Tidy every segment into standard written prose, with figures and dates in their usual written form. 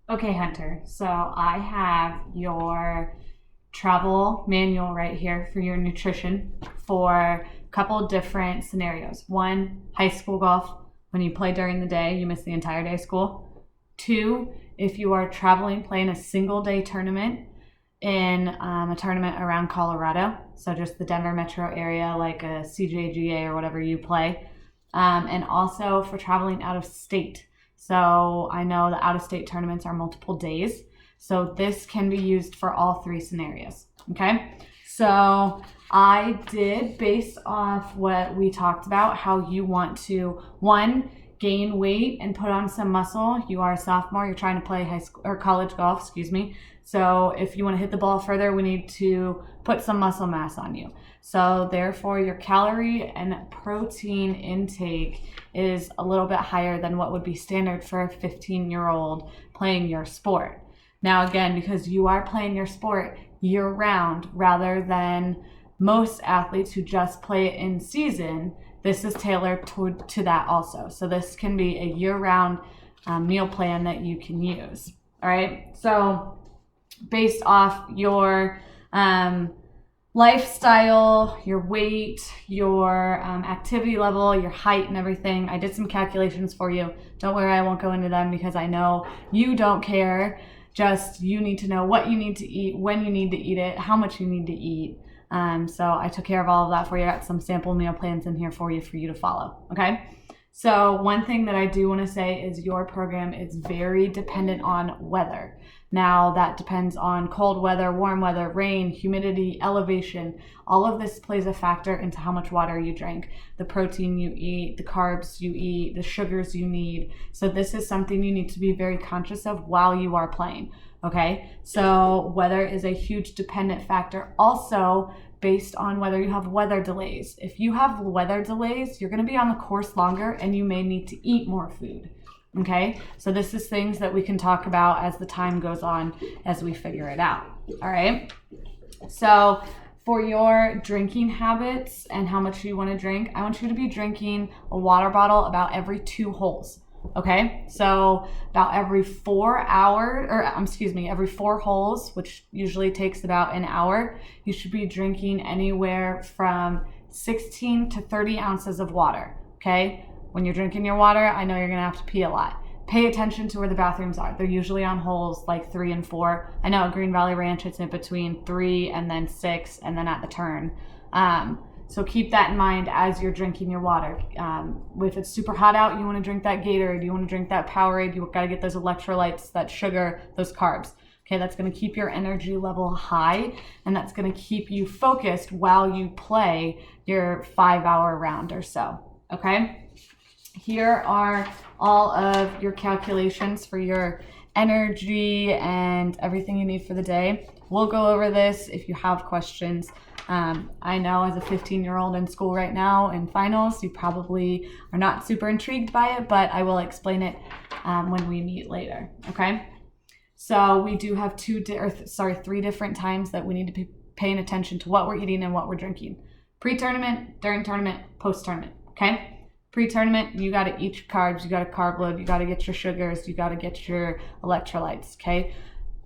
Okay, Hunter. So I have your travel manual right here for your nutrition for a couple different scenarios. One, high school golf. When you play during the day, you miss the entire day of school. Two, if you are traveling, playing a single day tournament in a tournament around Colorado, so just the Denver metro area, like a CJGA or whatever you play, and also for traveling out of state. So I know the out of state tournaments are multiple days. So this can be used for all three scenarios. Okay. So I did, based off what we talked about, how you want to, one, gain weight and put on some muscle. You are a sophomore, you're trying to play high school or college golf, excuse me. So if you want to hit the ball further, we need to put some muscle mass on you. So therefore your calorie and protein intake is a little bit higher than what would be standard for a 15-year-old playing your sport. Now again, because you are playing your sport year round rather than most athletes who just play it in season, this is tailored to that also. So this can be a year-round meal plan that you can use. All right. So based off your lifestyle, your weight, your activity level, your height, and everything, I did some calculations for you. Don't worry, I won't go into them because I know you don't care. Just you need to know what you need to eat, when you need to eat it, how much you need to eat. So I took care of all of that for you. I got some sample meal plans in here for you to follow. Okay. So one thing that I do want to say is your program is very dependent on weather. Now that depends on cold weather, warm weather, rain, humidity, elevation. All of this plays a factor into how much water you drink, the protein you eat, the carbs you eat, the sugars you need. So this is something you need to be very conscious of while you are playing. Okay, so weather is a huge dependent factor. Also, based on whether you have weather delays. If you have weather delays, you're going to be on the course longer and you may need to eat more food. Okay, so this is things that we can talk about as the time goes on as we figure it out. All right, so for your drinking habits and how much you want to drink, I want you to be drinking a water bottle about every 2 holes. Okay, so about every 4 hours, or every 4 holes, which usually takes about an hour, you should be drinking anywhere from 16 to 30 ounces of water. Okay, when you're drinking your water, I know you're gonna have to pee a lot. Pay attention to where the bathrooms are. They're usually on holes like 3 and 4. I know at Green Valley Ranch, it's in between 3 and then 6, and then at the turn. So keep that in mind as you're drinking your water. If it's super hot out, you want to drink that Gatorade, you want to drink that Powerade, you got to get those electrolytes, that sugar, those carbs. Okay, that's going to keep your energy level high, and that's going to keep you focused while you play your 5-hour round or so. Okay, here are all of your calculations for your energy and everything you need for the day. We'll go over this if you have questions. I know as a 15-year-old in school right now in finals, you probably are not super intrigued by it, but I will explain it when we meet later. Okay. So we do have 3 different times that we need to be paying attention to what we're eating and what we're drinking. Pre-tournament, during tournament, post-tournament. Okay. Pre-tournament, you got to eat your carbs, you got to carb load, you got to get your sugars, you got to get your electrolytes. Okay.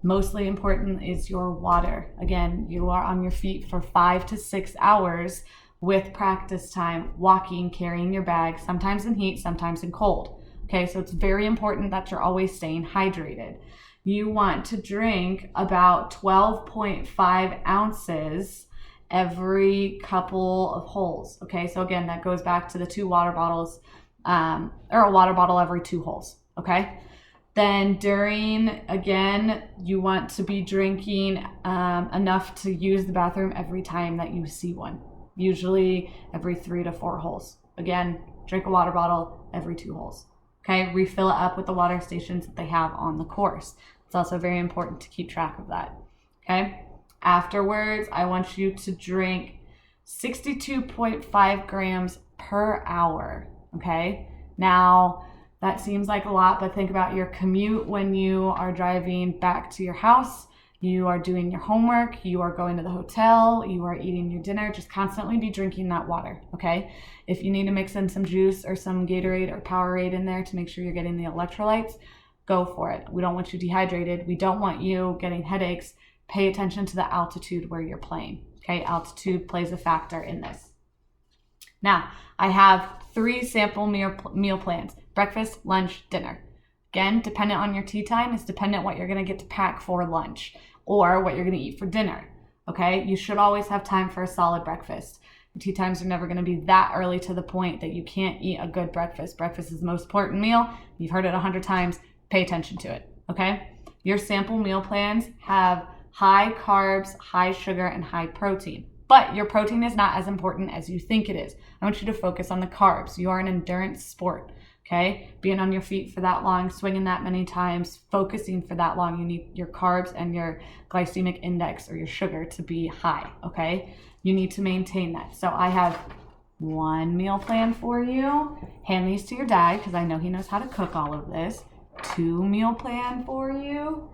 Mostly important is your water. Again, you are on your feet for 5 to 6 hours with practice time, walking, carrying your bag, sometimes in heat, sometimes in cold. Okay, so it's very important that you're always staying hydrated. You want to drink about 12.5 ounces every couple of holes. Okay, so again, that goes back to the 2 water bottles, or a water bottle every 2 holes. Okay. Then again, you want to be drinking enough to use the bathroom every time that you see one, usually every 3 to 4 holes. Again, drink a water bottle every 2 holes. Okay, refill it up with the water stations that they have on the course. It's also very important to keep track of that. Okay, afterwards, I want you to drink 62.5 grams per hour. Okay, now that seems like a lot, but think about your commute when you are driving back to your house. You are doing your homework, you are going to the hotel, you are eating your dinner. Just constantly be drinking that water, okay? If you need to mix in some juice or some Gatorade or Powerade in there to make sure you're getting the electrolytes, go for it. We don't want you dehydrated. We don't want you getting headaches. Pay attention to the altitude where you're playing. Okay, altitude plays a factor in this. Now, I have 3 sample meal plans: breakfast, lunch, dinner. Again, dependent on your tea time is dependent what you're going to get to pack for lunch or what you're going to eat for dinner. Okay, you should always have time for a solid breakfast. Your tea times are never going to be that early to the point that you can't eat a good breakfast. Breakfast is the most important meal. You've heard it 100 times. Pay attention to it. Okay, your sample meal plans have high carbs, high sugar, and high protein. But your protein is not as important as you think it is. I want you to focus on the carbs. You are an endurance sport, okay? Being on your feet for that long, swinging that many times, focusing for that long, you need your carbs and your glycemic index or your sugar to be high, okay? You need to maintain that. So I have 1 meal plan for you. Hand these to your dad because I know he knows how to cook all of this. 2 meal plan for you,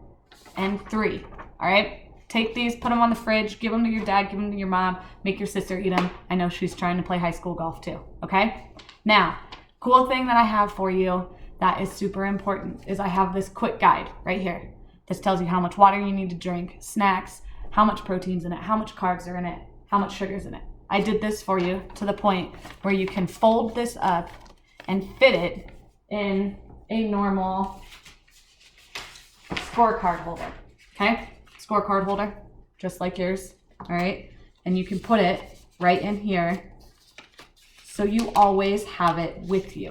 and 3, all right? Take these, put them on the fridge, give them to your dad, give them to your mom, make your sister eat them. I know she's trying to play high school golf too, okay? Now, cool thing that I have for you that is super important is I have this quick guide right here. This tells you how much water you need to drink, snacks, how much protein's in it, how much carbs are in it, how much sugar's in it. I did this for you to the point where you can fold this up and fit it in a normal scorecard holder, okay? Scorecard holder, just like yours, all right? And you can put it right in here so you always have it with you.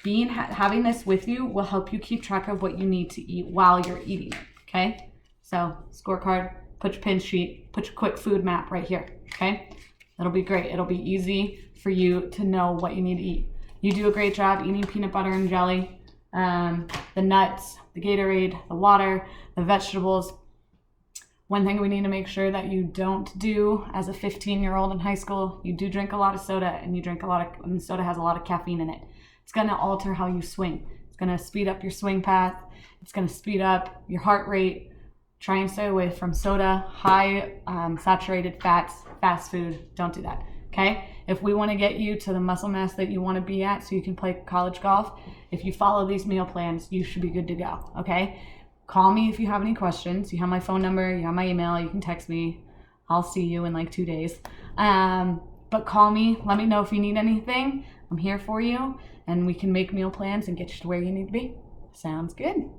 Having this with you will help you keep track of what you need to eat while you're eating it, okay? So scorecard, put your pin sheet, put your quick food map right here, okay? That'll be great. It'll be easy for you to know what you need to eat. You do a great job eating peanut butter and jelly, the nuts, the Gatorade, the water, the vegetables. One thing we need to make sure that you don't do as a 15-year-old in high school, you do drink a lot of soda, and soda has a lot of caffeine in it. It's going to alter how you swing. It's going to speed up your swing path. It's going to speed up your heart rate. Try and stay away from soda, high saturated fats, fast food. Don't do that, okay? If we want to get you to the muscle mass that you want to be at so you can play college golf, if you follow these meal plans, you should be good to go, okay? Call me if you have any questions. You have my phone number, you have my email, you can text me. I'll see you in like 2 days. But call me, let me know if you need anything. I'm here for you, and we can make meal plans and get you to where you need to be. Sounds good.